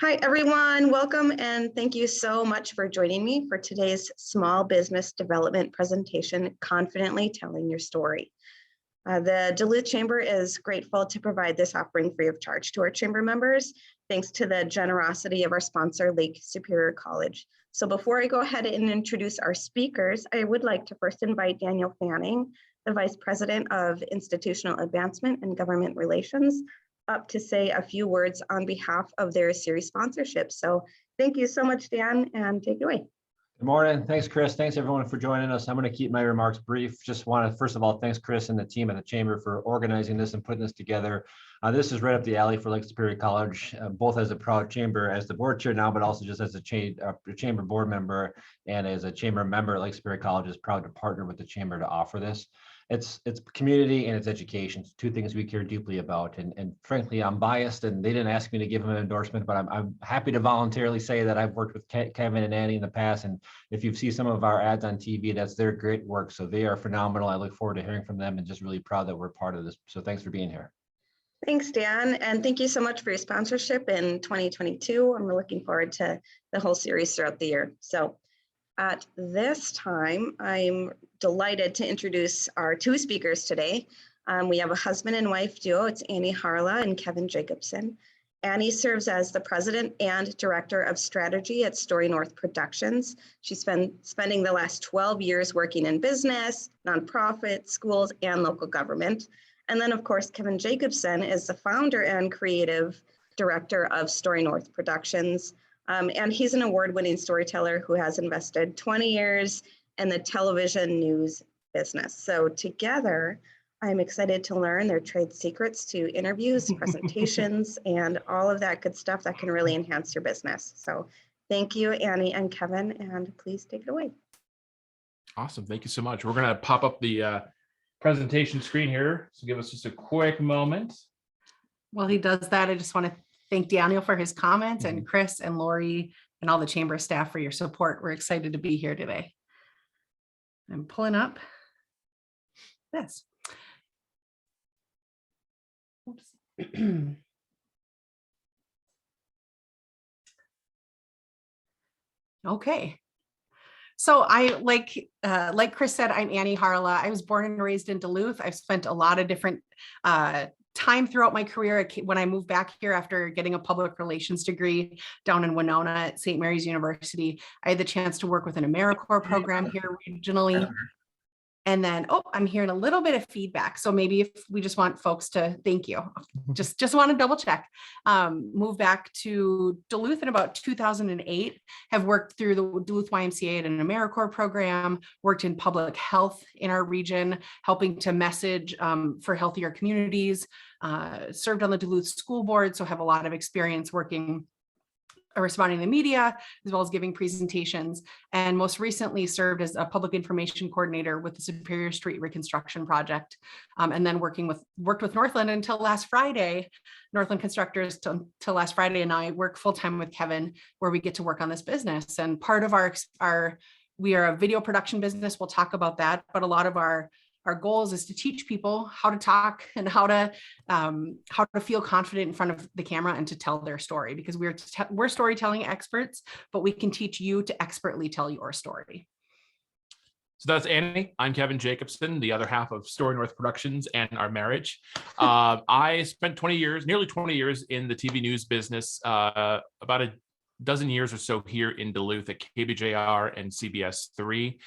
Hi, everyone. Welcome and thank you so much for joining me for today's small business development presentation, Confidently Telling Your Story. The Duluth Chamber is grateful to provide this offering free of charge to our chamber members, thanks to the generosity of our sponsor, Lake Superior College. So before I go ahead and introduce our speakers, I would like to first invite Daniel Fanning, the Vice President of Institutional Advancement and Government Relations, up to say a few words on behalf of their series sponsorship. So thank you so much, Dan, and take it away. Good morning. Thanks, Chris. Thanks, everyone, for joining us. I'm going to keep my remarks brief. Just want to, first of all, thanks, Chris and the team at the Chamber for organizing this and putting this together. This is right up the alley for Lake Superior College, both as a proud chamber, as the board chair now, but also just as a chamber board member and as a chamber member at Lake Superior College is proud to partner with the chamber to offer this. It's community and it's education. It's two things we care deeply about. And frankly, I'm biased and they didn't ask me to give them an endorsement, but I'm happy to voluntarily say that I've worked with Kevin and Annie in the past. And if you see some of our ads on TV, that's their great work. So they are phenomenal. I look forward to hearing from them and just really proud that we're part of this. So thanks for being here. Thanks, Dan. And thank you so much for your sponsorship in 2022. And we're looking forward to the whole series throughout the year. So at this time, I'm delighted to introduce our two speakers today. We have a husband and wife duo. It's Harala and Kevin Jacobsen. Annie serves as the president and director of strategy at Story North Productions. She's been spending the last 12 years working in business, nonprofit, schools, and local government. And then, of course, Kevin Jacobsen is the founder and creative director of Story North Productions. And he's an award-winning storyteller who has invested 20 years in the television news business. So together, I'm excited to learn their trade secrets to interviews, presentations, and all of that good stuff that can really enhance your business. So thank you, Annie and Kevin, and please take it away. Awesome. Thank you so much. We're going to pop up the presentation screen here. So give us just a quick moment. While he does that, I just want to thank Daniel for his comments and Chris and Lori and all the chamber staff for your support. We're excited to be here today. I'm pulling up this. Oops. Okay. So I like Chris said, I'm Annie Harla. I was born and raised in Duluth. I've spent a lot of different time throughout my career. When I moved back here after getting a public relations degree down in Winona at St. Mary's University, I had the chance to work with an AmeriCorps program here regionally. And then, I'm hearing a little bit of feedback. So maybe if we just want folks to thank you, just want to double check. Moved back to Duluth in about 2008, have worked through the Duluth YMCA at an AmeriCorps program, worked in public health in our region, helping to message for healthier communities, served on the Duluth school board. So have a lot of experience working responding to the media, as well as giving presentations, and most recently served as a public information coordinator with the Superior Street Reconstruction Project, and then worked with Northland until last Friday, Northland Constructors till last Friday, and I work full-time with Kevin, where we get to work on this business. And part of we are a video production business. We'll talk about that, but a lot of our goals is to teach people how to talk and how to feel confident in front of the camera and to tell their story, because we're storytelling experts, but we can teach you to expertly tell your story. So that's Annie. I'm Kevin Jacobson, the other half of Story North Productions and our marriage. I spent nearly 20 years in the TV news business, about a dozen years or so here in Duluth at KBJR and CBS 3.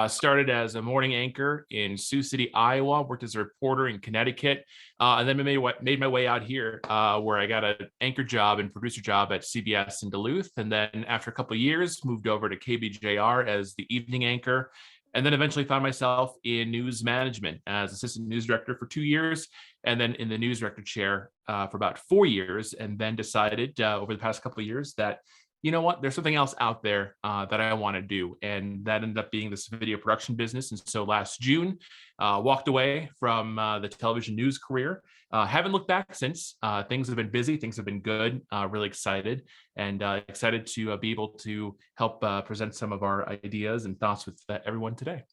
Started as a morning anchor in Sioux City, Iowa, worked as a reporter in Connecticut, and then made my way out here where I got an anchor job and producer job at CBS in Duluth. And then after a couple of years, moved over to KBJR as the evening anchor, and then eventually found myself in news management as assistant news director for 2 years, and then in the news director chair for about 4 years, and then decided over the past couple of years that, you know what, there's something else out there that I want to do. And that ended up being this video production business. And so last June, walked away from the television news career. Haven't looked back since. Things have been busy. Things have been good. Really excited and excited to be able to help present some of our ideas and thoughts with everyone today.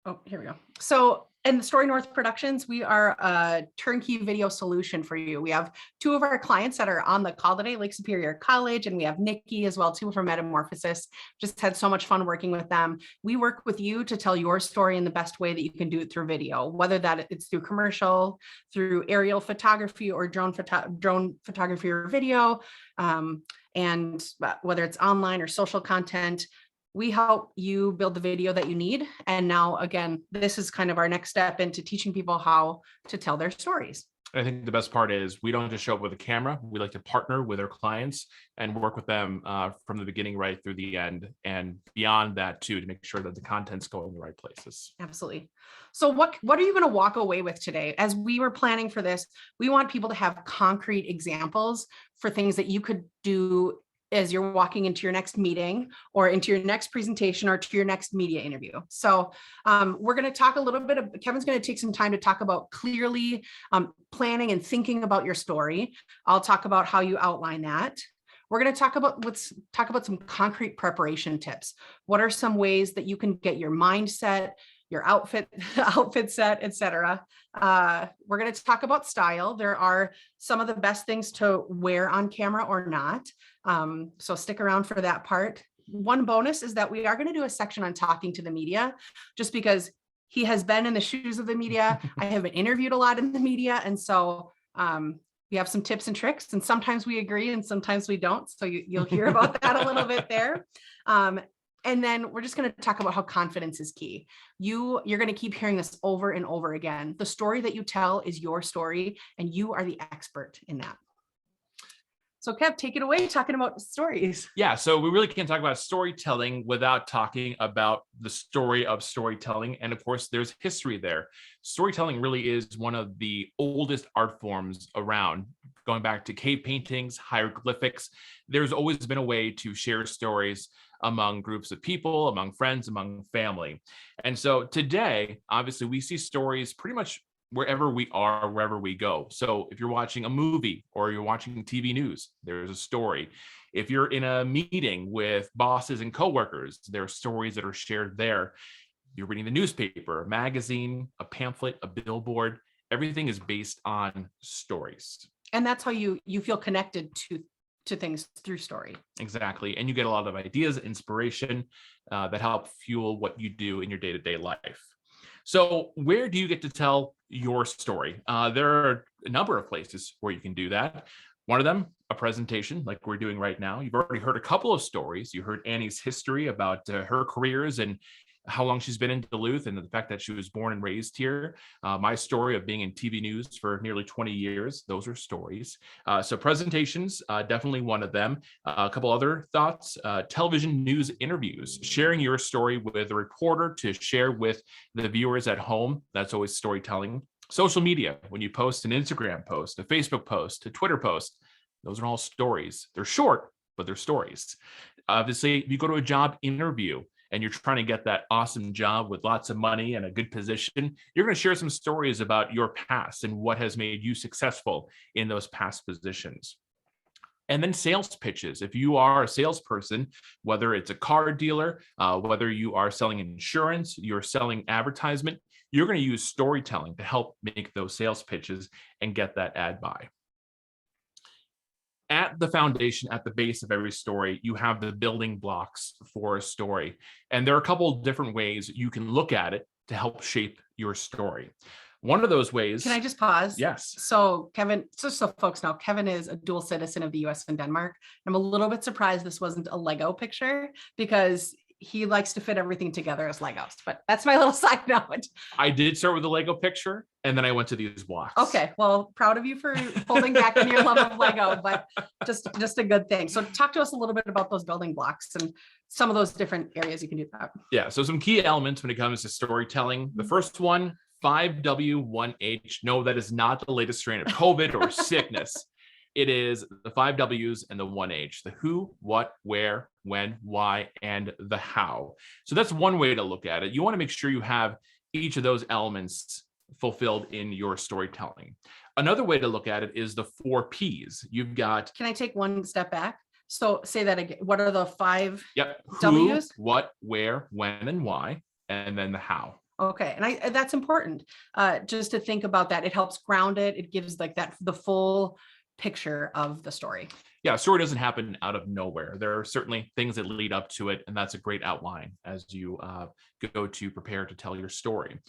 Oh, here we go. So And the Story North Productions, we are a turnkey video solution for you. We have 2 of our clients that are on the call today, Lake Superior College, and we have Nikki as well, too, from Metamorphosis. Just had so much fun working with them. We work with you to tell your story in the best way that you can do it through video, whether that it's through commercial, through aerial photography or drone photography or video, and whether it's online or social content. We help you build the video that you need. And now, again, this is kind of our next step into teaching people how to tell their stories. I think the best part is we don't just show up with a camera. We like to partner with our clients and work with them from the beginning right through the end and beyond that too, to make sure that the content's going in the right places. Absolutely. So what are you going to walk away with today? As we were planning for this, we want people to have concrete examples for things that you could do as you're walking into your next meeting or into your next presentation or to your next media interview. So we're going to talk a little bit of, Kevin's going to take some time to talk about clearly planning and thinking about your story. I'll talk about how you outline that. We're going to talk about some concrete preparation tips. What are some ways that you can get your mindset, your outfit set, etc. We're going to talk about style. There are some of the best things to wear on camera or not. So stick around for that part. One bonus is that we are going to do a section on talking to the media, just because he has been in the shoes of the media. I have been interviewed a lot in the media. And so we have some tips and tricks, and sometimes we agree and sometimes we don't. So you'll hear about that a little bit there. And then we're just going to talk about how confidence is key. You're going to keep hearing this over and over again. The story that you tell is your story, and you are the expert in that. So Kev, take it away talking about stories. Yeah, so we really can't talk about storytelling without talking about the story of storytelling. And of course, there's history there. Storytelling really is one of the oldest art forms around. Going back to cave paintings, hieroglyphics, there's always been a way to share stories among groups of people, among friends, among family. And so today, obviously, we see stories pretty much wherever we are, wherever we go. So if you're watching a movie or you're watching TV news, there's a story. If you're in a meeting with bosses and coworkers, there are stories that are shared there. You're reading the newspaper, a magazine, a pamphlet, a billboard, everything is based on stories. And that's how you feel connected to things through story. Exactly. And you get a lot of ideas, inspiration that help fuel what you do in your day-to-day life. So where do you get to tell your story? There are a number of places where you can do that. One of them, a presentation like we're doing right now. You've already heard a couple of stories. You heard Annie's history about her careers and how long she's been in Duluth and the fact that she was born and raised here. My story of being in TV news for nearly 20 years. Those are stories. So presentations, definitely one of them. A couple other thoughts, television news interviews, sharing your story with a reporter to share with the viewers at home. That's always storytelling. Social media, when you post an Instagram post, a Facebook post, a Twitter post, those are all stories. They're short, but they're stories. Obviously, if you go to a job interview, and you're trying to get that awesome job with lots of money and a good position, you're going to share some stories about your past and what has made you successful in those past positions. And then sales pitches. If you are a salesperson, whether it's a car dealer, whether you are selling insurance, you're selling advertisement, you're going to use storytelling to help make those sales pitches and get that ad buy. At the foundation, at the base of every story, you have the building blocks for a story. And there are a couple of different ways you can look at it to help shape your story. One of those ways. Can I just pause? Yes. So Kevin, just so folks know, Kevin is a dual citizen of the US and Denmark. I'm a little bit surprised this wasn't a Lego picture, because he likes to fit everything together as Legos, but that's my little side note. I did start with a Lego picture and then I went to these blocks. Okay, well, proud of you for holding back on your love of Lego, but just a good thing. So talk to us a little bit about those building blocks and some of those different areas you can do that. Yeah, so some key elements when it comes to storytelling. The first one, 5W1H. No, that is not the latest strain of COVID or sickness. It is the 5 W's and the 1H, the who, what, where, when, why, and the how. So that's one way to look at it. You want to make sure you have each of those elements fulfilled in your storytelling. Another way to look at it is the 4 P's. You've got. Can I take one step back? So say that again. What are the 5 Yep. Who, W's? what, where, when, and why, and then the how. Okay. And that's important, just to think about that. It helps ground it. It gives like that, the full picture of the story. Yeah, a story doesn't happen out of nowhere. There are certainly things that lead up to it, and that's a great outline as you go to prepare to tell your story.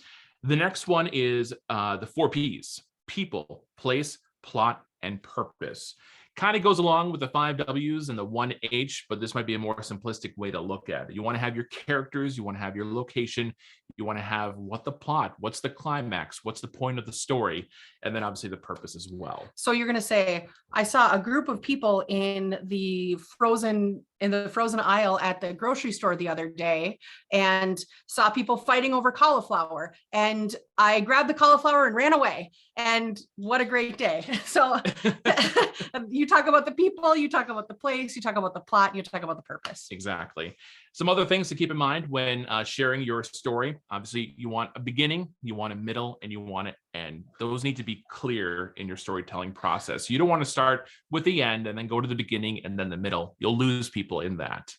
The next one is the 4 Ps: people, place, plot, and purpose. Kind of goes along with the 5 Ws and the 1 H, but this might be a more simplistic way to look at it. You want to have your characters, you want to have your location, you want to have what the plot, what's the climax, what's the point of the story, and then obviously the purpose as well. So you're going to say, I saw a group of people in the frozen aisle at the grocery store the other day and saw people fighting over cauliflower, and I grabbed the cauliflower and ran away. And what a great day. So you talk about the people, you talk about the place, you talk about the plot, and you talk about the purpose. Exactly. Some other things to keep in mind when sharing your story. Obviously, you want a beginning, you want a middle, and you want an end. Those need to be clear in your storytelling process. You don't want to start with the end and then go to the beginning and then the middle. You'll lose people in that.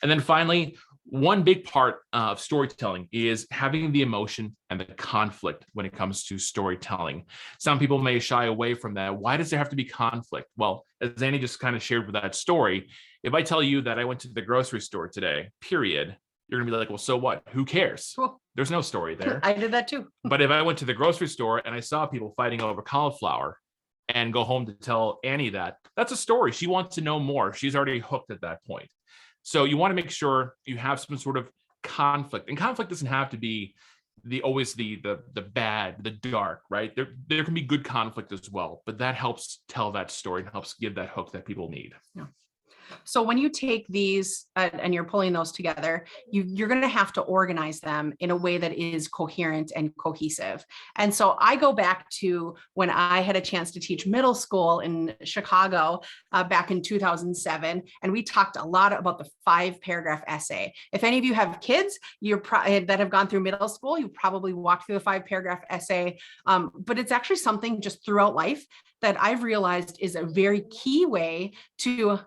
And then finally, one big part of storytelling is having the emotion and the conflict when it comes to storytelling. Some people may shy away from that. Why does there have to be conflict? Well, as Annie just kind of shared with that story, if I tell you that I went to the grocery store today, period, you're going to be like, well, so what? Who cares? Cool. There's no story there. I did that too. But if I went to the grocery store and I saw people fighting over cauliflower and go home to tell Annie that, that's a story. She wants to know more. She's already hooked at that point. So you want to make sure you have some sort of conflict. And conflict doesn't have to be always the bad, the dark, right? There can be good conflict as well, but that helps tell that story and helps give that hook that people need. Yeah. So when you take these and you're pulling those together, you're going to have to organize them in a way that is coherent and cohesive. And so I go back to when I had a chance to teach middle school in Chicago back in 2007, and we talked a lot about the 5-paragraph essay. If any of you have kids that have gone through middle school, you probably walked through the 5-paragraph essay, but it's actually something just throughout life that I've realized is a very key way to,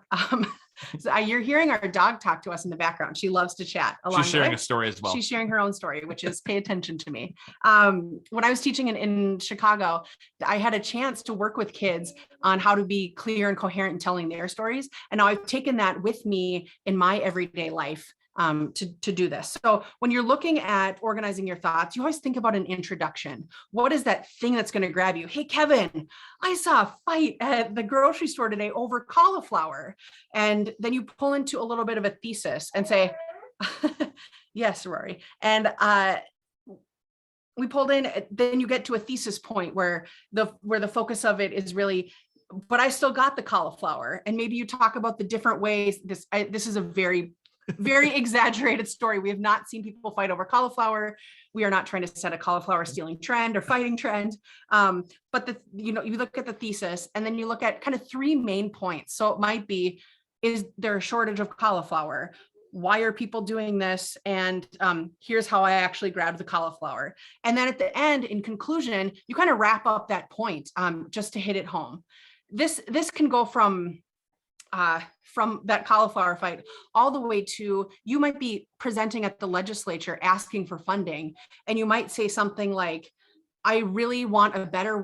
so you're hearing our dog talk to us in the background. She loves to chat. She's sharing a story as well. She's sharing her own story, which is pay attention to me. When I was teaching in Chicago, I had a chance to work with kids on how to be clear and coherent in telling their stories. And now I've taken that with me in my everyday life to do this. So when you're looking at organizing your thoughts, you always think about an introduction. What is that thing that's going to grab you? Hey, Kevin, I saw a fight at the grocery store today over cauliflower. And then you pull into a little bit of a thesis and say, yes, Rory. And we pulled in, then you get to a thesis point where the focus of it is really, but I still got the cauliflower. And maybe you talk about the different ways. This is a very exaggerated story. We have not seen people fight over cauliflower. We are not trying to set a cauliflower stealing trend or fighting trend. But you look at the thesis and then you look at kind of 3 main points. So it might be, is there a shortage of cauliflower? Why are people doing this? And here's how I actually grabbed the cauliflower. And then at the end, in conclusion, you kind of wrap up that point just to hit it home. This can go from that cauliflower fight all the way to, you might be presenting at the legislature asking for funding, and you might say something like, I really want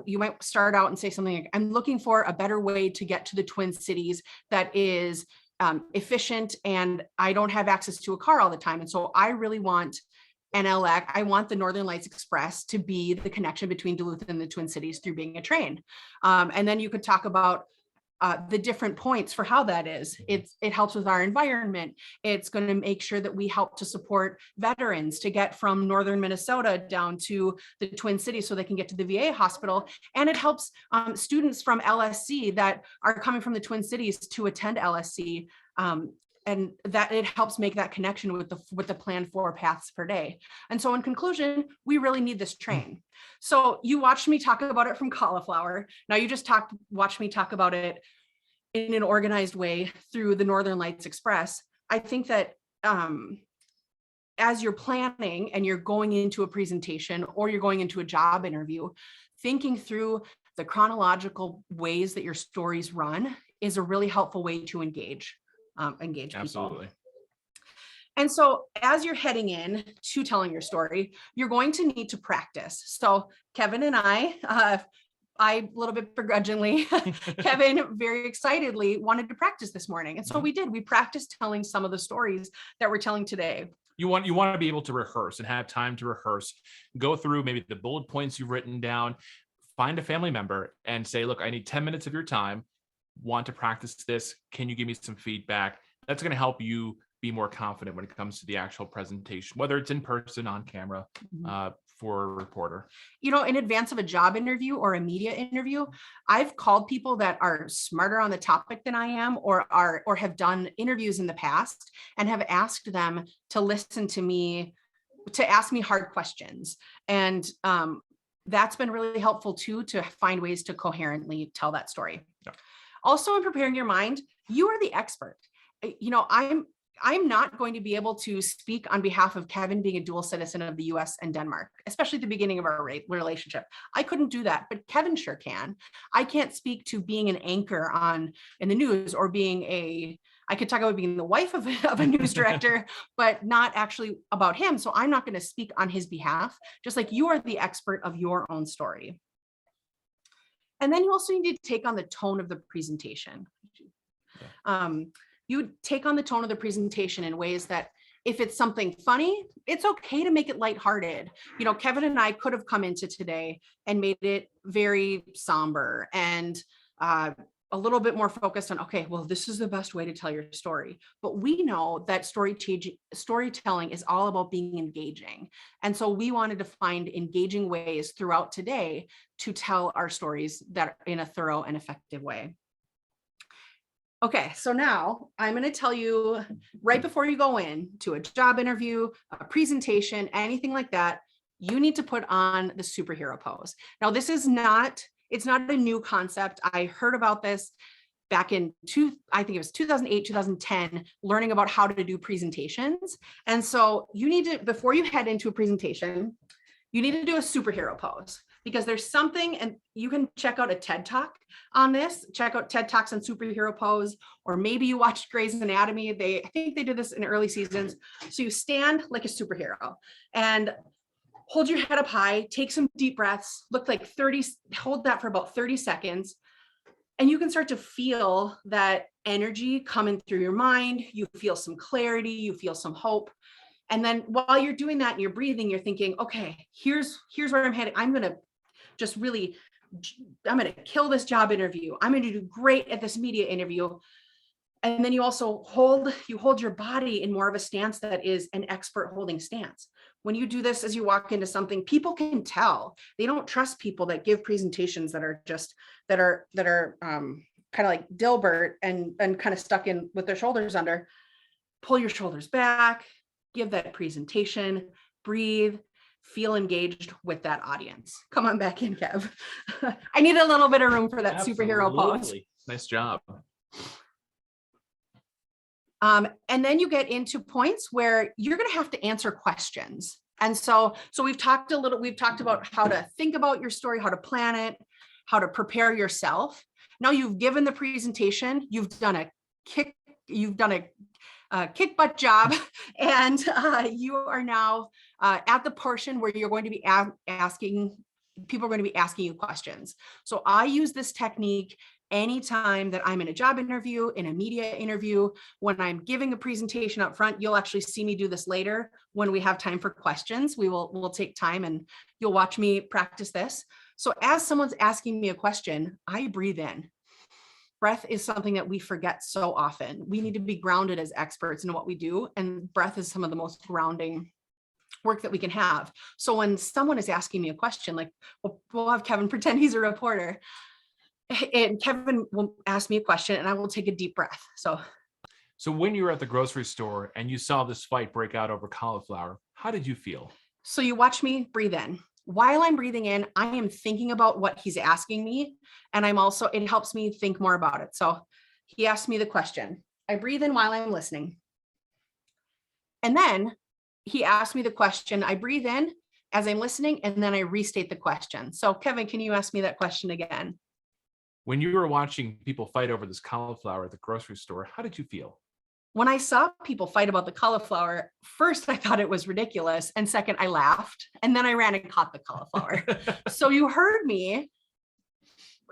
you might start out and say something like, I'm looking for a better way to get to the Twin Cities that is efficient, and I don't have access to a car all the time. And so I really want NLX, I want the Northern Lights Express to be the connection between Duluth and the Twin Cities through being a train. And then you could talk about the different points for how that is. It helps with our environment. It's going to make sure that we help to support veterans to get from northern Minnesota down to the Twin Cities so they can get to the VA hospital. And it helps students from LSC that are coming from the Twin Cities to attend LSC. And that it helps make that connection with the planned 4 paths per day. And so in conclusion, we really need this train. So you watched me talk about it from cauliflower. Now you just watched me talk about it in an organized way through the Northern Lights Express. I think that as you're planning and you're going into a presentation or you're going into a job interview, thinking through the chronological ways that your stories run is a really helpful way to engage people. Absolutely. And so as you're heading in to telling your story, you're going to need to practice. So Kevin and I a little bit begrudgingly, Kevin very excitedly wanted to practice this morning. And so we did. We practiced telling some of the stories that we're telling today. You want to be able to rehearse and have time to rehearse, go through maybe the bullet points you've written down, find a family member and say, look, I need 10 minutes of your time, want to practice this. Can you give me some feedback? That's going to help you be more confident when it comes to the actual presentation, whether it's in person, on camera, for a reporter. You know, in advance of a job interview or a media interview, I've called people that are smarter on the topic than I am, or have done interviews in the past, and have asked them to listen to me, to ask me hard questions. And that's been really helpful too, to find ways to coherently tell that story. Yeah. Also, in preparing your mind, you are the expert. You know, I'm not going to be able to speak on behalf of Kevin being a dual citizen of the US and Denmark, especially at the beginning of our relationship. I couldn't do that, but Kevin sure can. I can't speak to being an anchor in the news, or I could talk about being the wife of a news director, but not actually about him. So I'm not going to speak on his behalf, just like you are the expert of your own story. And then you also need to take on the tone of the presentation. You take on the tone of the presentation in ways that, if it's something funny, it's okay to make it lighthearted. You know, Kevin and I could have come into today and made it very somber and a little bit more focused on, okay, well, this is the best way to tell your story. But we know that storytelling is all about being engaging. And so we wanted to find engaging ways throughout today to tell our stories that are in a thorough and effective way. Okay, so now I'm going to tell you, right before you go in to a job interview, a presentation, anything like that, you need to put on the superhero pose. Now, this is not, it's not a new concept. I heard about this back in I think it was 2008, 2010, learning about how to do presentations. And so you need to, before you head into a presentation, you need to do a superhero pose, because there's something, and you can check out a TED Talk on this, check out TED Talks on superhero pose, or maybe you watched Grey's Anatomy. I think they did this in early seasons. So you stand like a superhero and hold your head up high, take some deep breaths, hold that for about 30 seconds. And you can start to feel that energy coming through your mind. You feel some clarity, you feel some hope. And then while you're doing that and you're breathing, you're thinking, okay, here's where I'm heading. I'm going to kill this job interview. I'm going to do great at this media interview. And then you also hold your body in more of a stance that is an expert holding stance. When you do this, as you walk into something, people can tell. They don't trust people that give presentations that are kind of like Dilbert and kind of stuck in with their shoulders under. Pull your shoulders back, give that presentation, breathe, feel engaged with that audience. Come on back in, Kev. I need a little bit of room for that superhero pose. Nice job. And then you get into points where you're going to have to answer questions. And so we've talked about how to think about your story, how to plan it, how to prepare yourself. Now you've given the presentation, you've done a kick butt job, and you are now at the portion where you're going to be people are going to be asking you questions. So I use this technique anytime that I'm in a job interview, in a media interview, when I'm giving a presentation up front. You'll actually see me do this later when we have time for questions. We'll take time and you'll watch me practice this. So as someone's asking me a question, I breathe in. Breath is something that we forget so often. We need to be grounded as experts in what we do, and breath is some of the most grounding work that we can have. So when someone is asking me a question, like we'll have Kevin pretend he's a reporter, and Kevin will ask me a question and I will take a deep breath. So when you were at the grocery store and you saw this fight break out over cauliflower, how did you feel? So you watch me breathe in. While I'm breathing in, I am thinking about what he's asking me. And it helps me think more about it. So he asked me the question. I breathe in while I'm listening. And then he asked me the question. I breathe in as I'm listening, and then I restate the question. So Kevin, can you ask me that question again? When you were watching people fight over this cauliflower at the grocery store, how did you feel? when I saw people fight about the cauliflower, first I thought it was ridiculous. And second, I laughed. And then I ran and caught the cauliflower. So you heard me.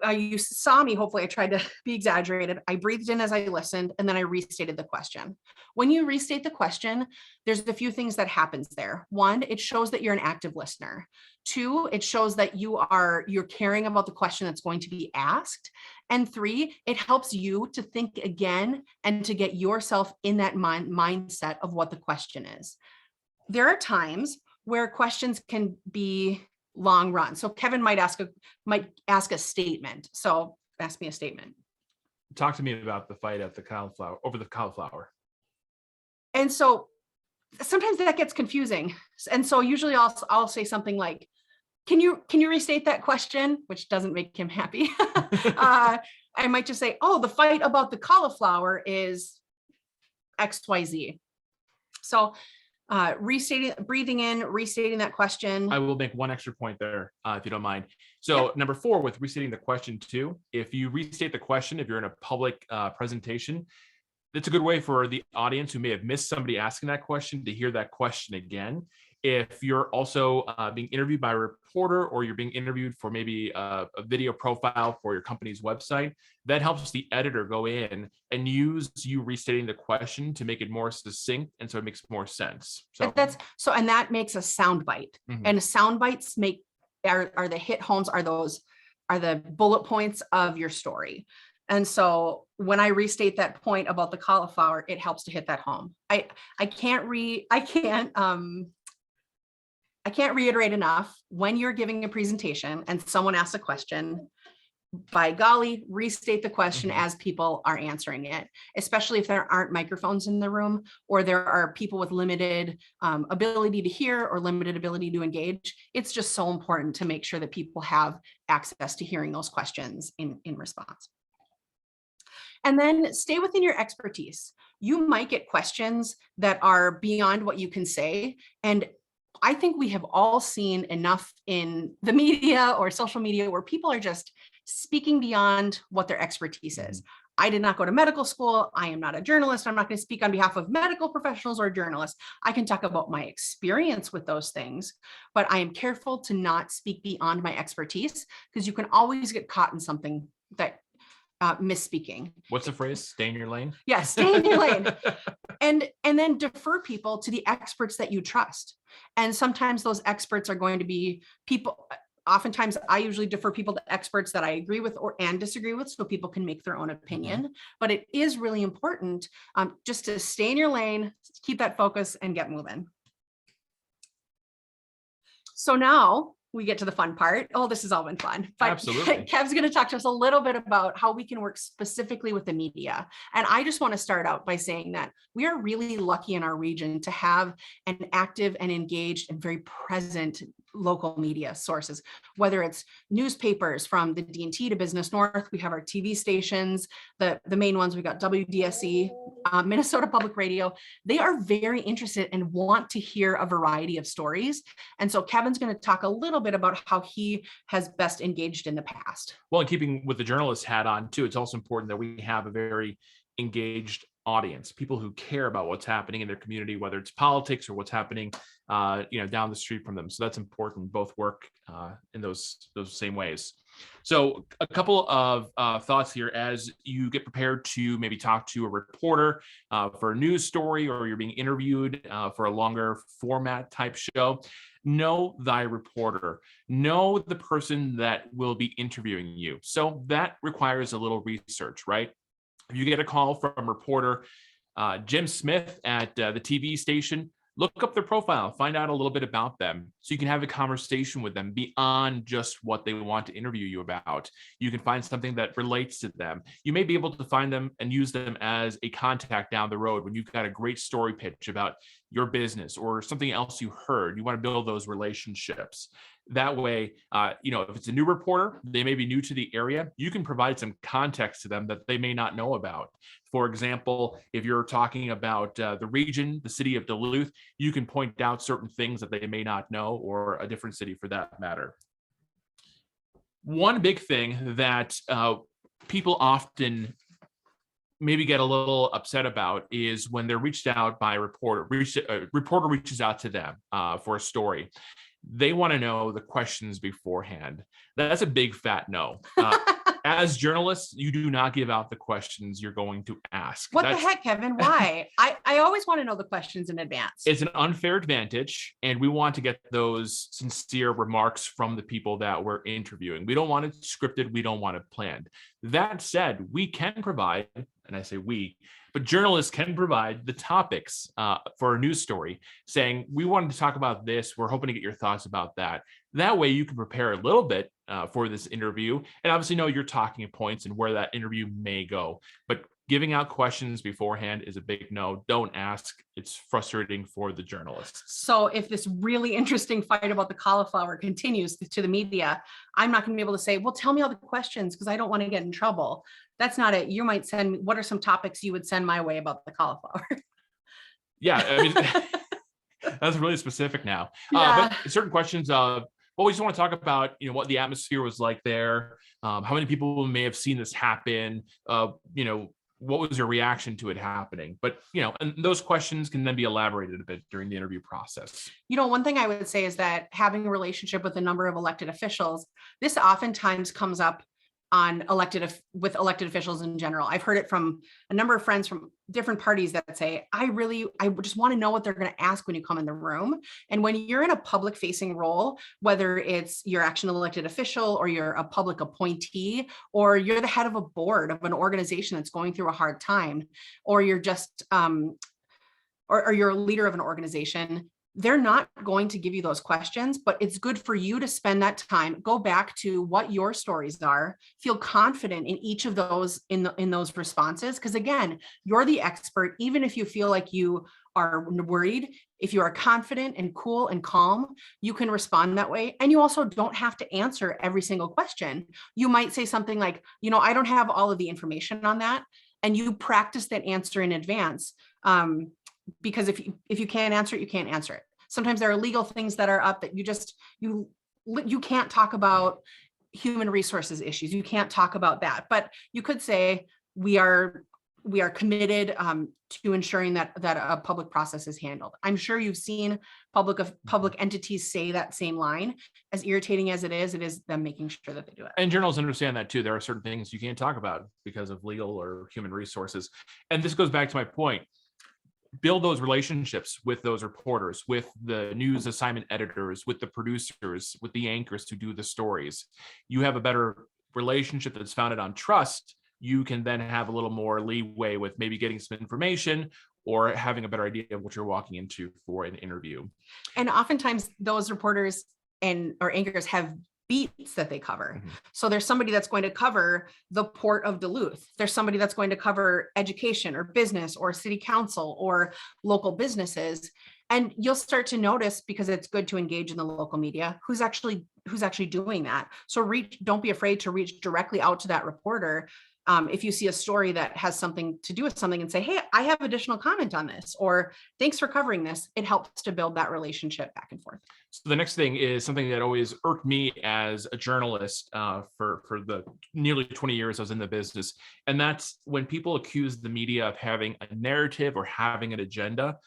You saw me, hopefully I tried to be exaggerated. I breathed in as I listened, and then I restated the question. When you restate the question, there's a few things that happens there. One, it shows that you're an active listener. Two, it shows that you're caring about the question that's going to be asked. And three, it helps you to think again and to get yourself in that mindset of what the question is. There are times where questions can be long run. So Kevin might ask a statement. So ask me a statement. Talk to me about the fight at the cauliflower over the cauliflower. And so sometimes that gets confusing. And so usually I'll say something like, can you restate that question? Which doesn't make him happy. I might just say, oh, the fight about the cauliflower is XYZ. So breathing in, restating that question. I will make one extra point there, if you don't mind. So Yeah. number 4, with restating the question too, if you restate the question, if you're in a public presentation, it's a good way for the audience who may have missed somebody asking that question to hear that question again. If you're also being interviewed by a reporter, or you're being interviewed for maybe a video profile for your company's website, that helps the editor go in and use you restating the question to make it more succinct, and so it makes more sense. So And that makes a sound bite. Mhm. And sound bites are the hit homes, are the bullet points of your story. And so when I restate that point about the cauliflower, it helps to hit that home. I can't reiterate enough, when you're giving a presentation and someone asks a question, by golly, restate the question as people are answering it, especially if there aren't microphones in the room, or there are people with limited ability to hear or limited ability to engage. It's just so important to make sure that people have access to hearing those questions in response. And then stay within your expertise. You might get questions that are beyond what you can say. And I think we have all seen enough in the media or social media where people are just speaking beyond what their expertise is. I did not go to medical school. I am not a journalist. I'm not going to speak on behalf of medical professionals or journalists. I can talk about my experience with those things, but I am careful to not speak beyond my expertise, because you can always get caught in something that misspeaking. What's the phrase? Stay in your lane? Yes, stay in your lane. And then defer people to the experts that you trust. And sometimes those experts are going to be people. Oftentimes I usually defer people to experts that I agree with and disagree with, so people can make their own opinion. But it is really important just to stay in your lane, keep that focus, and get moving. So now we get to the fun part. Oh, this has all been fun. But Absolutely. Kev's going to talk to us a little bit about how we can work specifically with the media. And I just want to start out by saying that we are really lucky in our region to have an active and engaged and very present local media sources, whether it's newspapers from the D&T to Business North. We have our TV stations, the main ones. We got WDSE, Minnesota Public Radio. They are very interested and want to hear a variety of stories. And so Kevin's going to talk a little bit about how he has best engaged in the past. Well, in keeping with the journalist hat on too, it's also important that we have a very engaged audience, people who care about what's happening in their community, whether it's politics or what's happening down the street from them. So that's important. Both work in those same ways. So a couple of thoughts here as you get prepared to maybe talk to a reporter for a news story, or you're being interviewed for a longer format type show. Know thy reporter. Know the person that will be interviewing you. So that requires a little research, right? If you get a call from reporter Jim Smith at the TV station, look up their profile, find out a little bit about them so you can have a conversation with them beyond just what they want to interview you about. You can find something that relates to them. You may be able to find them and use them as a contact down the road when you've got a great story pitch about your business or something else you heard. You want to build those relationships. That way, if it's a new reporter, they may be new to the area, you can provide some context to them that they may not know about. For example, if you're talking about the region, the city of Duluth, you can point out certain things that they may not know, or a different city for that matter. One big thing that people often maybe get a little upset about is when they're reached out by a reporter reaches out to them for a story. They want to know the questions beforehand. That's a big fat no. As journalists, you do not give out the questions you're going to ask. What the heck, Kevin? Why? I always want to know the questions in advance. It's an unfair advantage, and we want to get those sincere remarks from the people that we're interviewing. We don't want it scripted. We don't want it planned. That said, we can provide, and I say we, but journalists can provide the topics for a news story, saying, we wanted to talk about this. We're hoping to get your thoughts about that. That way you can prepare a little bit for this interview and obviously know your talking points and where that interview may go. But giving out questions beforehand is a big no. Don't ask. It's frustrating for the journalists. So if this really interesting fight about the cauliflower continues to the media, I'm not going to be able to say, well, tell me all the questions because I don't want to get in trouble. That's not it. You might send me, what are some topics you would send my way about the cauliflower? Yeah, I mean, that's really specific now. Yeah. But certain questions, well, we just want to talk about, what the atmosphere was like there. How many people may have seen this happen? What was your reaction to it happening? But, and those questions can then be elaborated a bit during the interview process. One thing I would say is that having a relationship with a number of elected officials, this oftentimes comes up on with elected officials in general. I've heard it from a number of friends from different parties that say, I just want to know what they're going to ask when you come in the room. And when you're in a public facing role, whether it's you're actually an elected official or you're a public appointee, or you're the head of a board of an organization that's going through a hard time, or you're just, or you're a leader of an organization, they're not going to give you those questions, but it's good for you to spend that time, go back to what your stories are, feel confident in each of those, in those responses. Because again, you're the expert, even if you feel like you are worried, if you are confident and cool and calm, you can respond that way. And you also don't have to answer every single question. You might say something like, I don't have all of the information on that. And you practice that answer in advance. Because if you can't answer it, you can't answer it. Sometimes there are legal things that are up that you can't talk about. Human resources issues, you can't talk about that. But you could say we are committed to ensuring that a public process is handled. I'm sure you've seen public entities say that same line. As irritating as it is them making sure that they do it. And journalists understand that too. There are certain things you can't talk about because of legal or human resources. And this goes back to my point. Build those relationships with those reporters, with the news assignment editors, with the producers, with the anchors who do the stories. You have a better relationship that's founded on trust. You can then have a little more leeway with maybe getting some information or having a better idea of what you're walking into for an interview. And oftentimes those reporters or anchors have beats that they cover. Mm-hmm. So there's somebody that's going to cover the Port of Duluth. There's somebody that's going to cover education or business or city council or local businesses. And you'll start to notice, because it's good to engage in the local media, who's actually doing that. So don't be afraid to reach directly out to that reporter. If you see a story that has something to do with something and say, hey, I have additional comment on this, or thanks for covering this, it helps to build that relationship back and forth. So the next thing is something that always irked me as a journalist for the nearly 20 years I was in the business. And that's when people accuse the media of having a narrative or having an agenda.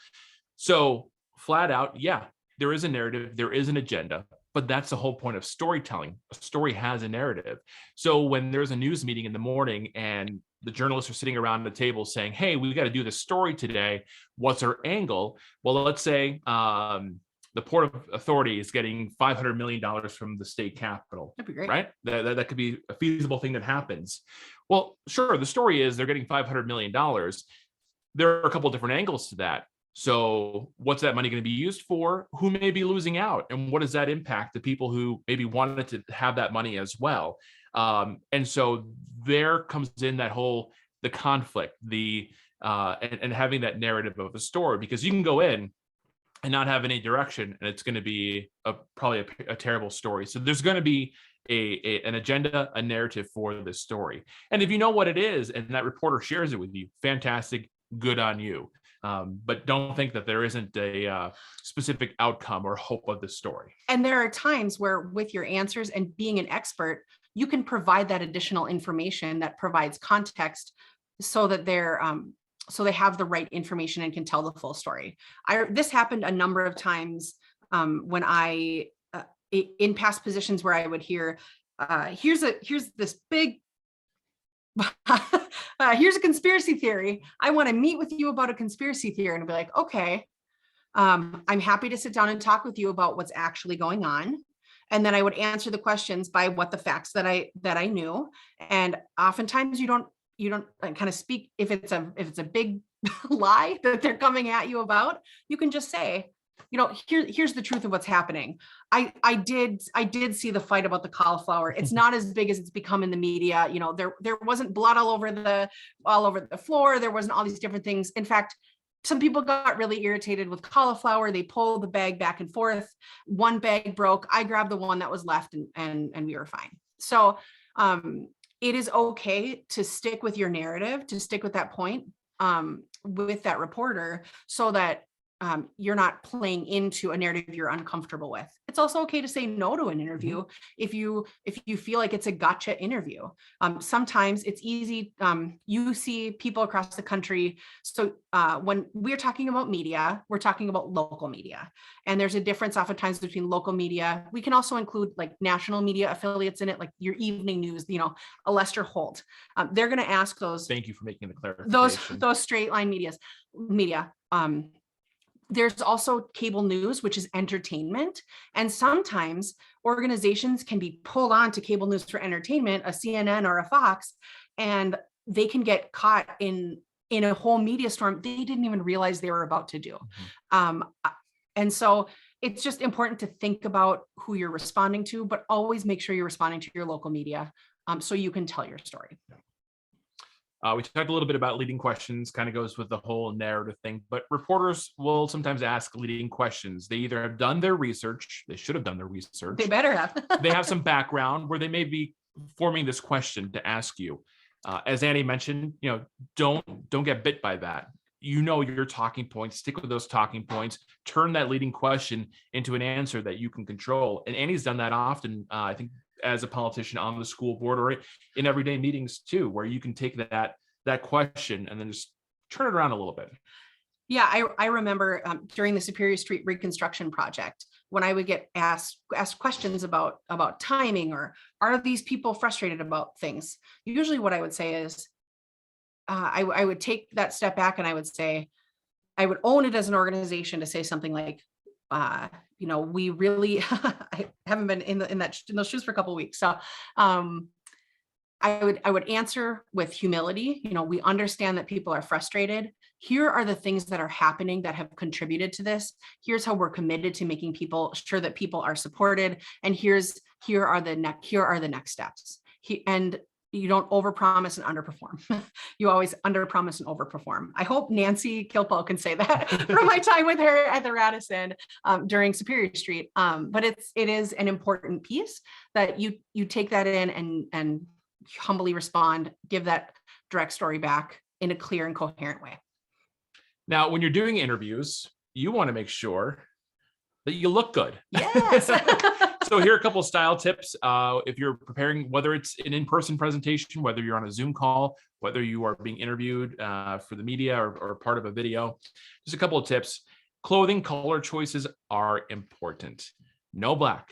So flat out, yeah, there is a narrative, there is an agenda. But that's the whole point of storytelling. A story has a narrative. So when there's a news meeting in the morning and the journalists are sitting around the table saying, hey, we got to do this story today. What's our angle? Well, let's say the Port Authority is getting $500 million from the state capital. That'd be great. Right? That could be a feasible thing that happens. Well, sure. The story is they're getting $500 million. There are a couple of different angles to that. So what's that money going to be used for? Who may be losing out? And what does that impact the people who maybe wanted to have that money as well? And so there comes in that the conflict, and having that narrative of the story, because you can go in and not have any direction, and it's going to be probably a terrible story. So there's going to be an agenda, a narrative for this story. And if you know what it is, and that reporter shares it with you, fantastic, good on you. But don't think that there isn't a specific outcome or hope of the story. And there are times where with your answers and being an expert, you can provide that additional information that provides context so that so they have the right information and can tell the full story. This happened a number of times when in past positions where I would hear, here's this big, here's a conspiracy theory. I want to meet with you about a conspiracy theory, and I'd be like, okay, I'm happy to sit down and talk with you about what's actually going on. And then I would answer the questions by what the facts that I knew. And oftentimes you don't kind of speak, if it's a big lie that they're coming at you about, you can just say, here's the truth of what's happening. I did see the fight about the cauliflower. It's not as big as it's become in the media. There wasn't blood all over the floor. There wasn't all these different things. In fact, some people got really irritated with cauliflower. They pulled the bag back and forth. One bag broke. I grabbed the one that was left, and we were fine. So it is okay to stick with your narrative, to stick with that point with that reporter, so that you're not playing into a narrative you're uncomfortable with. It's also okay to say no to an interview if you feel like it's a gotcha interview. Sometimes it's easy. You see people across the country. So when we're talking about media, we're talking about local media. And there's a difference oftentimes between local media. We can also include like national media affiliates in it, like your evening news, a Lester Holt. They're going to ask those. Thank you for making the clarification. Those straight line media. There's also cable news, which is entertainment. And sometimes organizations can be pulled on to cable news for entertainment, a CNN or a Fox, and they can get caught in a whole media storm they didn't even realize they were about to do. And so it's just important to think about who you're responding to, but always make sure you're responding to your local media so you can tell your story. We talked a little bit about leading questions, kind of goes with the whole narrative thing, but reporters will sometimes ask leading questions. They either have done their research, they should have done their research. They better have. They have some background where they may be forming this question to ask you. As Annie mentioned, don't get bit by that. Your talking points, stick with those talking points, turn that leading question into an answer that you can control. And Annie's done that often, I think, as a politician on the school board or in everyday meetings too, where you can take that question and then just turn it around a little bit. Yeah, I remember during the Superior Street reconstruction project, when I would get asked questions about timing, or are these people frustrated about things? Usually what I would say is, I would take that step back and I would say, I would own it as an organization to say something like, we really, I haven't been in those shoes for a couple of weeks. So I would answer with humility. We understand that people are frustrated. Here are the things that are happening that have contributed to this. Here's how we're committed to making sure that people are supported. And here are the next steps. And you don't overpromise and underperform. You always underpromise and overperform. I hope Nancy Kilpo can say that from my time with her at the Radisson during Superior Street. But it is an important piece that you take that in and humbly respond, give that direct story back in a clear and coherent way. Now, when you're doing interviews, you want to make sure that you look good. Yes. So here are a couple of style tips. If you're preparing, whether it's an in-person presentation, whether you're on a Zoom call, whether you are being interviewed for the media or part of a video, just a couple of tips. Clothing color choices are important. No black,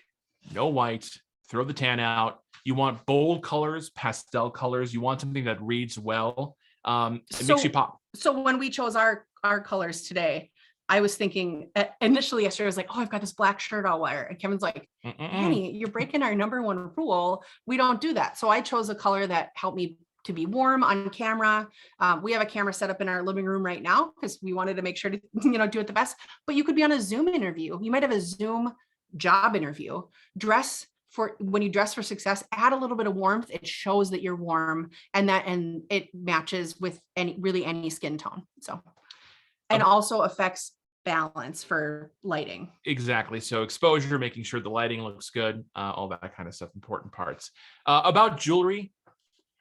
no white, throw the tan out. You want bold colors, pastel colors. You want something that reads well. It makes you pop. So when we chose our colors today, I was thinking initially yesterday, I was like, oh, I've got this black shirt I'll wear. And Kevin's like, Annie, you're breaking our number one rule. We don't do that. So I chose a color that helped me to be warm on camera. We have a camera set up in our living room right now because we wanted to make sure to, do it the best. But you could be on a Zoom interview. You might have a Zoom job interview. When you dress for success, add a little bit of warmth. It shows that you're warm and it matches with any skin tone. So, and also affects balance for lighting. Exactly. So exposure, making sure the lighting looks good, all that kind of stuff, important parts. About jewelry,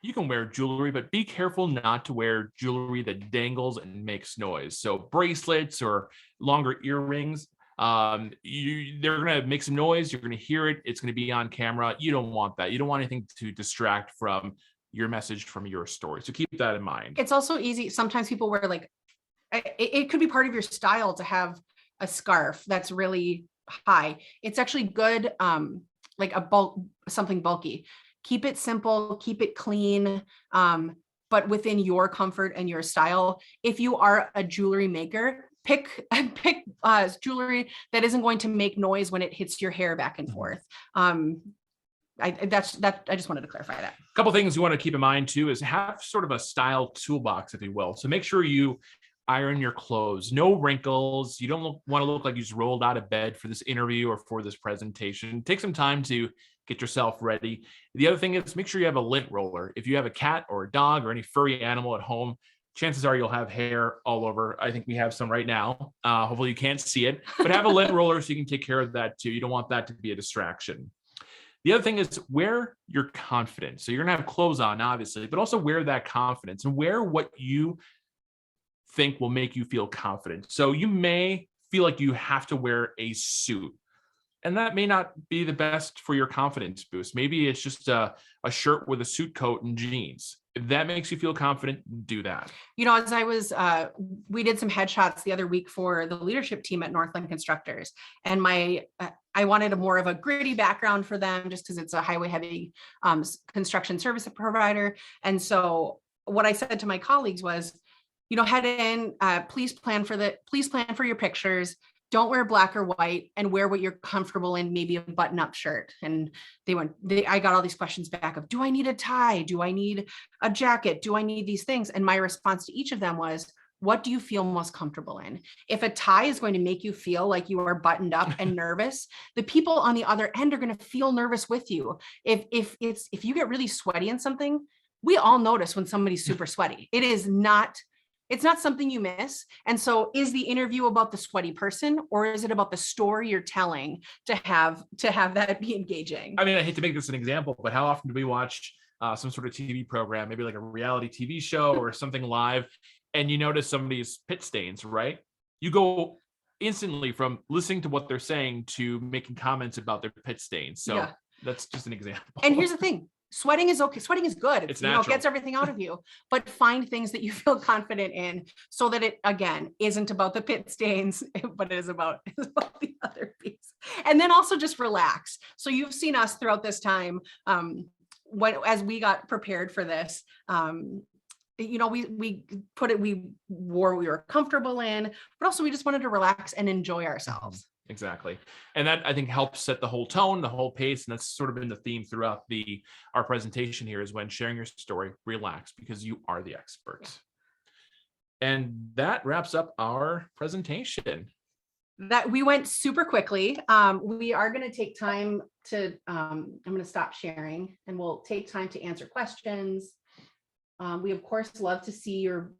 you can wear jewelry, but be careful not to wear jewelry that dangles and makes noise. So bracelets or longer earrings, they're going to make some noise. You're going to hear it. It's going to be on camera. You don't want that. You don't want anything to distract from your message from your story. So keep that in mind. It's also easy. Sometimes people wear like, it could be part of your style to have a scarf that's really high. It's actually good, like something bulky. Keep it simple, keep it clean, but within your comfort and your style. If you are a jewelry maker, pick jewelry that isn't going to make noise when it hits your hair back and forth. I just wanted to clarify that. A couple things you want to keep in mind too is have sort of a style toolbox, if you will. So make sure you iron your clothes, no wrinkles. You don't want to look like you just rolled out of bed for this interview or for this presentation. Take some time to get yourself ready. The other thing is make sure you have a lint roller. If you have a cat or a dog or any furry animal at home, chances are you'll have hair all over. I think we have some right now. Hopefully you can't see it, but have a lint roller so you can take care of that too. You don't want that to be a distraction. The other thing is wear your confidence. So you're gonna have clothes on, obviously, but also wear that confidence and wear what you think will make you feel confident. So you may feel like you have to wear a suit, and that may not be the best for your confidence boost. Maybe it's just a shirt with a suit coat and jeans. If that makes you feel confident, do that. You know, as I was, we did some headshots the other week for the leadership team at Northland Constructors, and I wanted a more of a gritty background for them just because it's a highway heavy construction service provider. And so what I said to my colleagues was, you know, head in, please plan for your pictures. Don't wear black or white, and wear what you're comfortable in, maybe a button-up shirt. And I got all these questions back of, do I need a tie? Do I need a jacket? Do I need these things? And my response to each of them was, what do you feel most comfortable in? If a tie is going to make you feel like you are buttoned up and nervous, the people on the other end are going to feel nervous with you. If you get really sweaty in something, we all notice when somebody's super sweaty. It's not something you miss. And so is the interview about the sweaty person, or is it about the story you're telling to have that be engaging? I mean, I hate to make this an example, but how often do we watch some sort of TV program, maybe like a reality TV show or something live, and you notice somebody's pit stains, right? You go instantly from listening to what they're saying to making comments about their pit stains. So yeah. That's just an example. And here's the thing. Sweating is okay. Sweating is good. It's it gets everything out of you, but find things that you feel confident in so that it, again, isn't about the pit stains, but it is about the other piece. And then also just relax. So you've seen us throughout this time, as we got prepared for this, you know, we wore what we were comfortable in, but also we just wanted to relax and enjoy ourselves. Exactly. And that, I think, helps set the whole tone, the whole pace. And that's sort of been the theme throughout our presentation here, is when sharing your story, relax, because you are the experts. And that wraps up our presentation. That we went super quickly. We are going to take time to, I'm going to stop sharing, and we'll take time to answer questions. We, of course, love to see your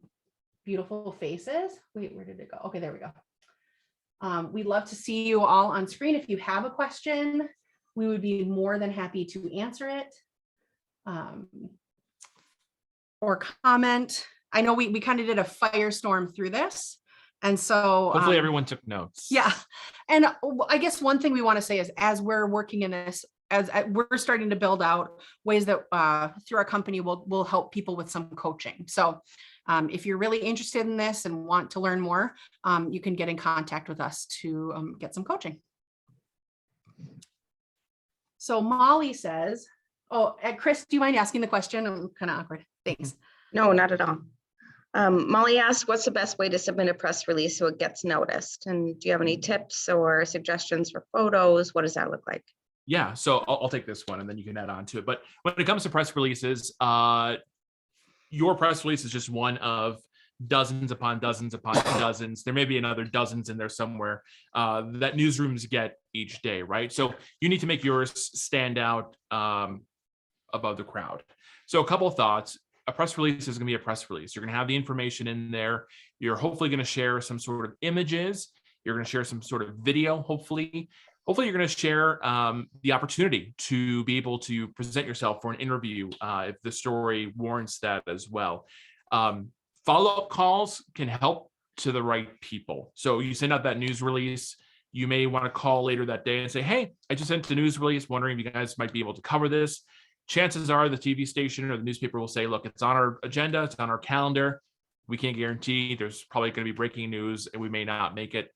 beautiful faces. Wait, where did it go? Okay, there we go. We'd love to see you all on screen. If you have a question, we would be more than happy to answer it or comment. I know we kind of did a firestorm through this. And so hopefully everyone took notes. Yeah. And I guess one thing we want to say is, as we're working in this, as we're starting to build out ways that through our company will help people with some coaching. So if you're really interested in this and want to learn more, you can get in contact with us to get some coaching. So Molly says, oh, Chris, do you mind asking the question? I'm kind of awkward. Thanks. No, not at all. Molly asked, what's the best way to submit a press release so it gets noticed? And do you have any tips or suggestions for photos? What does that look like? Yeah, so I'll take this one and then you can add on to it. But when it comes to press releases, your press release is just one of dozens upon dozens upon dozens. There may be another dozens in there somewhere that newsrooms get each day, right? So you need to make yours stand out above the crowd. So a couple of thoughts. A press release is going to be a press release. You're going to have the information in there. You're hopefully going to share some sort of images. You're going to share some sort of video, hopefully. Hopefully you're going to share the opportunity to be able to present yourself for an interview if the story warrants that as well. Follow-up calls can help to the right people. So you send out that news release. You may want to call later that day and say, hey, I just sent the news release, wondering if you guys might be able to cover this. chances are the TV station or the newspaper will say, look, it's on our agenda, it's on our calendar. We can't guarantee. There's probably going to be breaking news and we may not make it.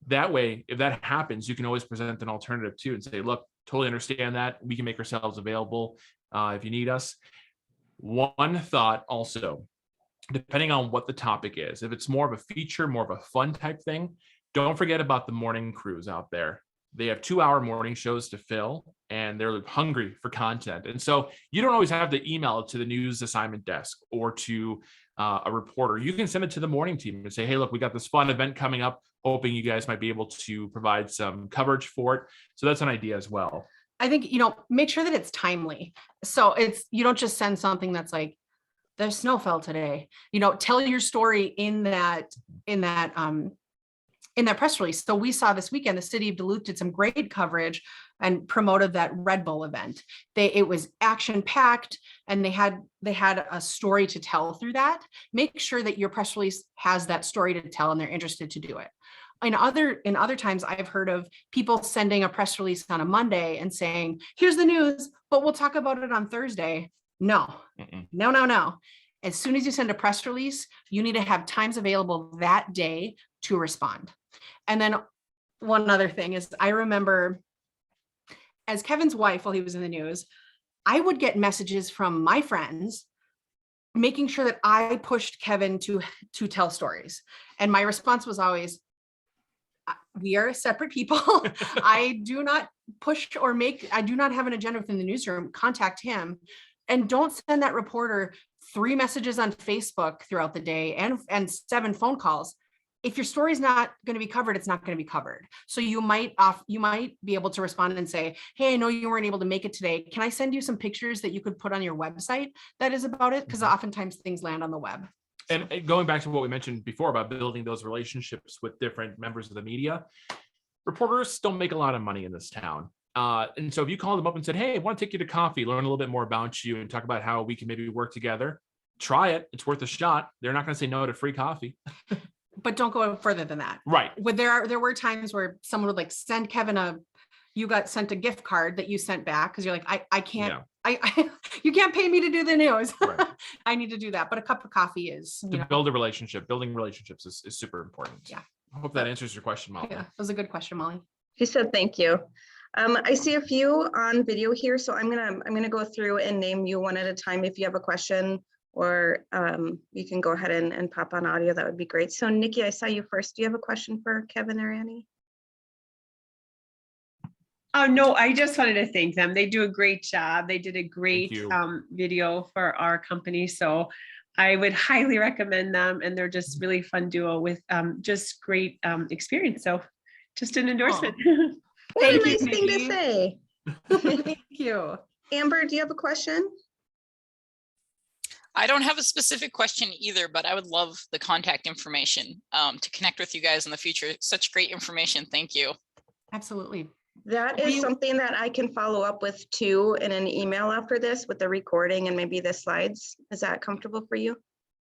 That way, if that happens, you can always present an alternative too and say, look, totally understand that. We can make ourselves available if you need us. One thought also, depending on what the topic is, if it's more of a feature, more of a fun type thing, don't forget about the morning crews out there. They have 2-hour morning shows to fill and they're hungry for content. And so you don't always have to email it to the news assignment desk or to a reporter. You can send it to the morning team and say, hey, look, we got this fun event coming up, hoping you guys might be able to provide some coverage for it. So that's an idea as well. I think, make sure that it's timely. So you don't just send something that's like, there's snow fell today, tell your story in that press release. So we saw this weekend, the city of Duluth did some great coverage and promoted that Red Bull event. It was action packed and they had a story to tell through that. Make sure that your press release has that story to tell and they're interested to do it. In other times, I've heard of people sending a press release on a Monday and saying, here's the news, but we'll talk about it on Thursday. No. As soon as you send a press release, you need to have times available that day to respond. And then one other thing is, I remember as Kevin's wife, while he was in the news, I would get messages from my friends making sure that I pushed Kevin to tell stories. And my response was always, we are separate people. I do not push I do not have an agenda within the newsroom. Contact him. And don't send that reporter 3 messages on Facebook throughout the day and 7 phone calls. If your story is not going to be covered, it's not going to be covered. So you might be able to respond and say, hey, I know you weren't able to make it today. Can I send you some pictures that you could put on your website that is about it? Because oftentimes things land on the web. And going back to what we mentioned before about building those relationships with different members of the media, reporters don't make a lot of money in this town. And so if you call them up and said, hey, I want to take you to coffee, learn a little bit more about you and talk about how we can maybe work together, try it. It's worth a shot. They're not going to say no to free coffee. But don't go further than that. Right. There were times where someone would send Kevin you got sent a gift card that you sent back because you're like, I can't, you can't pay me to do the news. Right. I need to do that. But a cup of coffee is build a relationship. Building relationships is super important. Yeah. I hope that answers your question, Molly. Yeah, that was a good question, Molly. She said, thank you. I see a few on video here, so I'm gonna go through and name you one at a time. If you have a question or you can go ahead and pop on audio, that would be great. So Nikki, I saw you first. Do you have a question for Kevin or Annie? Oh, no, I just wanted to thank them. They do a great job. They did a great video for our company. So I would highly recommend them. And they're just really fun duo with just great experience. So just an endorsement. What a nice thing to say. Thank you. Amber, do you have a question? I don't have a specific question either, but I would love the contact information to connect with you guys in the future. Such great information. Thank you. Absolutely. That is something that I can follow up with too in an email after this with the recording and maybe the slides. Is that comfortable for you?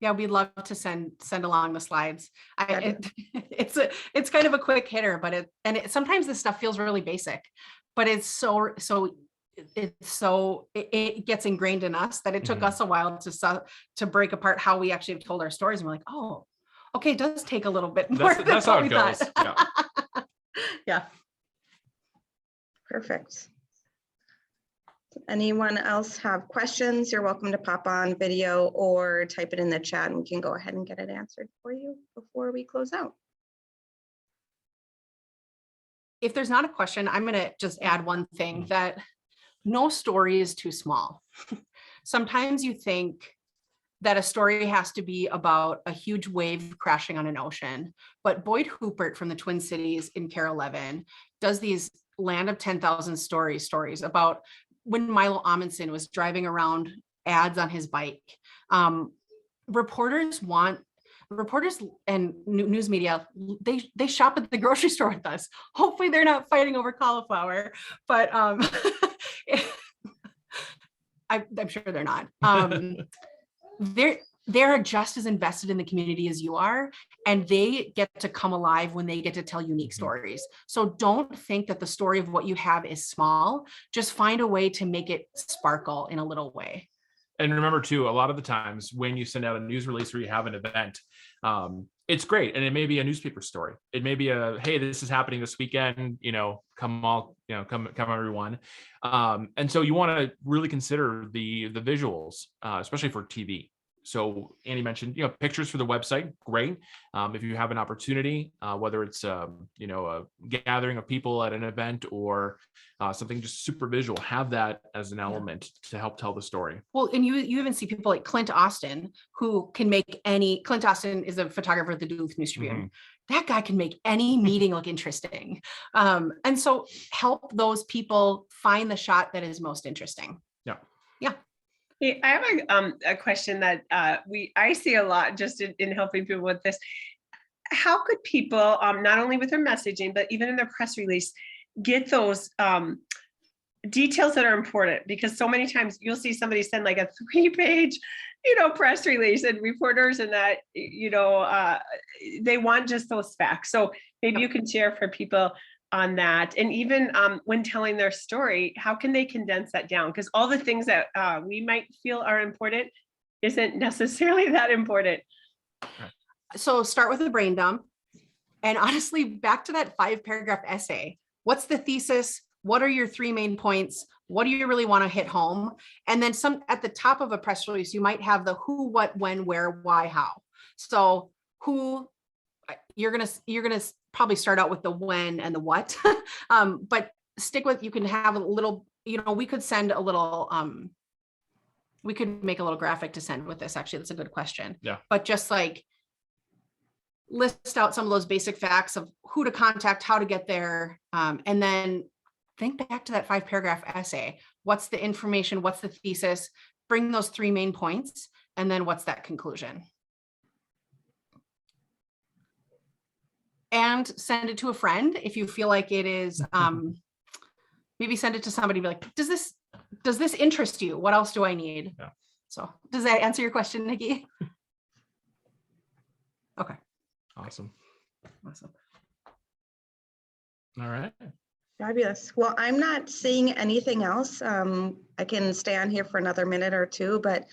Yeah, we'd love to send along the slides. It's kind of a quick hitter, but sometimes this stuff feels really basic, but it gets ingrained in us that it took us a while to break apart how we actually have told our stories. And we're like, oh, okay, it does take a little bit more. That's how it goes. Yeah. Yeah. Perfect. Anyone else have questions? You're welcome to pop on video or type it in the chat and we can go ahead and get it answered for you before we close out. If there's not a question, I'm going to just add one thing, that no story is too small. Sometimes you think that a story has to be about a huge wave crashing on an ocean, but Boyd Hoopert from the Twin Cities in Care 11 does these land of 10,000 stories about when Milo Amundsen was driving around ads on his bike. Reporters and news media, they shop at the grocery store with us. Hopefully they're not fighting over cauliflower, but I'm sure they're not. they're just as invested in the community as you are, and they get to come alive when they get to tell unique stories. So don't think that the story of what you have is small. Just find a way to make it sparkle in a little way. And remember too, a lot of the times when you send out a news release or you have an event, it's great. And it may be a newspaper story. It may be a, hey, this is happening this weekend, come everyone. And so you want to really consider the visuals, especially for TV. So Annie mentioned, pictures for the website, great. If you have an opportunity, whether it's, a gathering of people at an event or something just super visual, have that as an element to help tell the story. Well, and you even see people like Clint Austin, who can make Clint Austin is a photographer at the Duluth News Tribune. That guy can make any meeting look interesting. And so help those people find the shot that is most interesting. Yeah. Hey, I have a question that I see a lot just in helping people with this. How could people, not only with their messaging, but even in their press release, get those details that are important? Because so many times you'll see somebody send like a 3-page, press release, and reporters and that, they want just those facts. So maybe you can share for people on that. And even when telling their story, how can they condense that down? Because all the things that we might feel are important isn't necessarily that important. So start with a brain dump. And honestly, back to that 5-paragraph essay. What's the thesis? What are your 3 main points? What do you really want to hit home? And then at the top of a press release, you might have the who, what, when, where, why, how. So who, you're gonna probably start out with the when and the what, but stick with, you can have a little, we could send a little, we could make a little graphic to send with this. Actually, that's a good question. Yeah. But just like list out some of those basic facts of who to contact, how to get there, and then think back to that 5-paragraph essay. What's the information? What's the thesis? Bring those 3 main points, and then what's that conclusion? And send it to a friend if you feel like it is. Maybe send it to somebody. Be like, does this interest you? What else do I need? Yeah. So does that answer your question, Nikki? Okay. Awesome. Awesome. All right. Fabulous. Well, I'm not seeing anything else. I can stay on here for another minute or two, but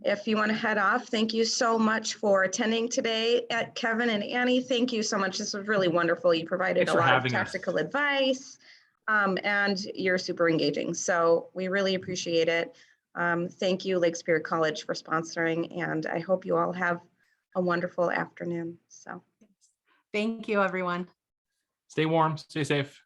if you want to head off, thank you so much for attending today. Kevin and Annie, thank you so much. This was really wonderful. You provided Thanks a for lot of having us. tactical advice, and you're super engaging. So we really appreciate it. Thank you, Lake Superior College, for sponsoring, and I hope you all have a wonderful afternoon. So Thank you, everyone. Stay warm, stay safe.